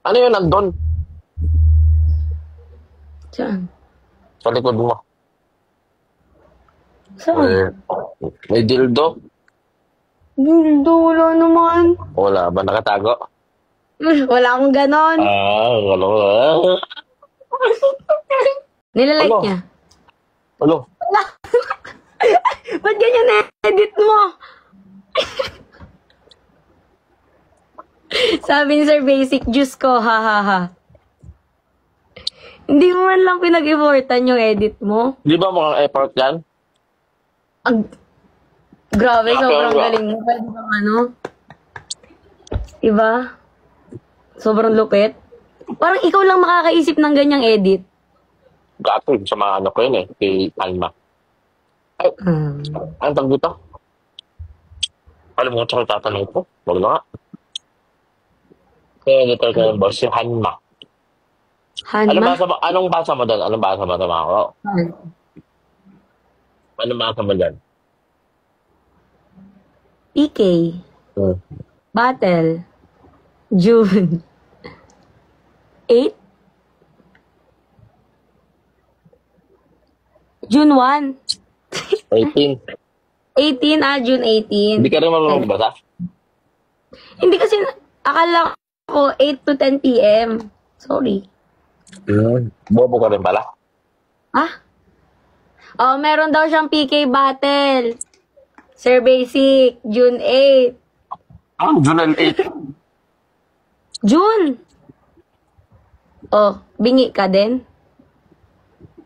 Ano yun, nandun? Saan? Sa likod mo. Saan? Eh, may dildo? Dildo, wala naman. Wala ba? Nakatago? Wala akong ganon. Ano? Nilalike Ano? niya. Ano? Ba't ganyan na-edit mo? Sabi ni Sir Basic, Diyos ko, ha ha ha. Hindi mo man lang pinag-effortan yung edit mo. Di ba mukhang effort yan? Ang grabe, sobrang Grabe. galing mo. Pwede bang ano? Diba? Sobrang lupit. Parang ikaw lang makakaisip ng ganyang edit. Gato, sa mga ano ko yun eh. Kay Alma. Ay, anong tawag dito? Alam mo kung tatanong ko? Wag na nga. Kaya dito ko yung boss, si Hanma. Hanma? Anong basa mo doon? Anong basa mo doon ako? Anong basa mo doon? PK. Hmm. Battle. June. 8? June 1. 18. 18, June 18. Hindi ka rin marunong basa? Hindi kasi, akala ko 8 to 10 p.m. Sorry. Bobo ka rin pala. Ah? Oh, meron daw siyang PK battle. Sir Basic, June 8. June 8. June! Oh, bingi ka din?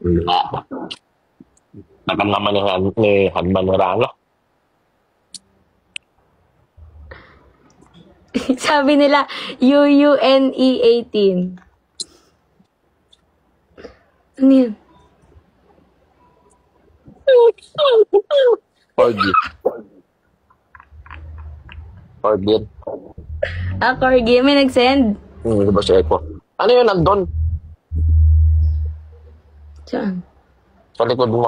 Wala. Tagal naman ni Hanman Rano. Sabi nila, UUNE 18. Ano yun? Corgi. Corgi. Corgi, may nag-send. Di ba si Echo? Ano yun, nandun? Saan? Sa likod mo.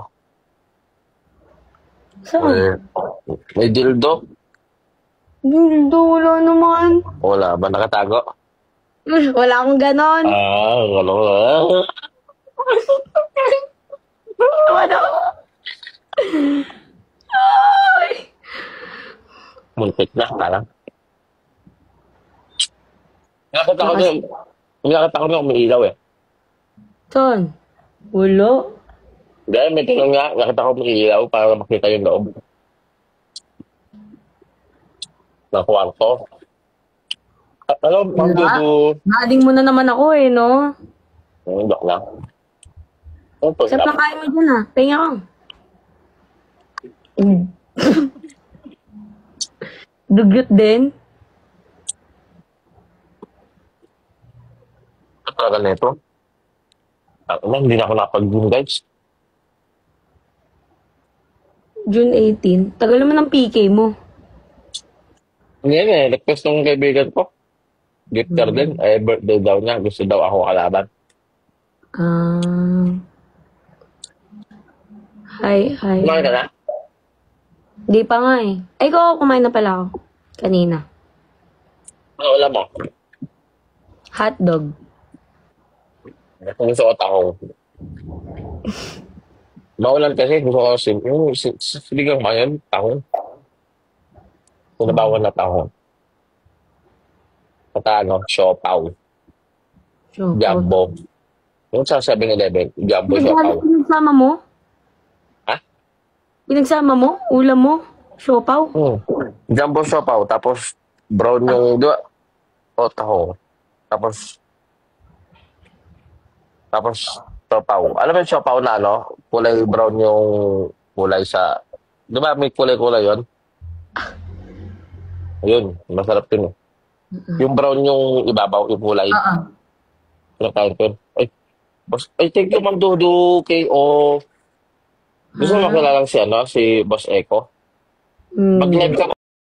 Saan? Eh, may dildo? Dildo, wala naman. Wala ba? Nakatago? Wala akong ganon. Ano? Ano? Ay! Muntik na, parang. Nakita ko din. Nakita ko din umiilaw eh. Saan? Wala. Dahil may tingnan nga, nakita ko umiilaw para makita yung loob. Ng kwarto. Ano, Ma'am Wala. Dudu? Nading mo na naman ako eh, no? Dok na. Ano to? Sarap ng kain mo dyan ah. Pahinga ka. Dugyot din. Ano talaga nito? Hindi na ako napag-zoom, guys. June 18. Tagal naman ng PK mo. Yan eh, request ng kaibigan ko. Gift card din. Eh, birthday daw niya. Gusto daw ako kalaban. Hi. Kumain ka na? Di pa nga eh. Ay, kumain na pala ako. Kanina. Ano alam mo? Hotdog. Kung suot ako. Maulan kasi, gusto ko yung siligang mayan, tahong. Sinabawan na tahong. At ano, siopaw. Sure. Jumbo. Yung sa 7-Eleven, jumbo siopaw. Pinagsama mo? Ha? Pinagsama mo? Ulam mo? Siopaw? Jumbo siopaw, tapos brown yung, di ba? O, tahong. Tapos siopaw. Alam mo yung siopaw na ano? Kulay brown yung kulay sa, di ba may kulay-kulay yun? Ayun, masarap din eh. Yung brown yung ibabaw, yung kulay. Nakain ko yun. Ay, boss, thank you, Ma'am Dudu, KO. Gusto mo makilala si Boss Echo? Mag-live ka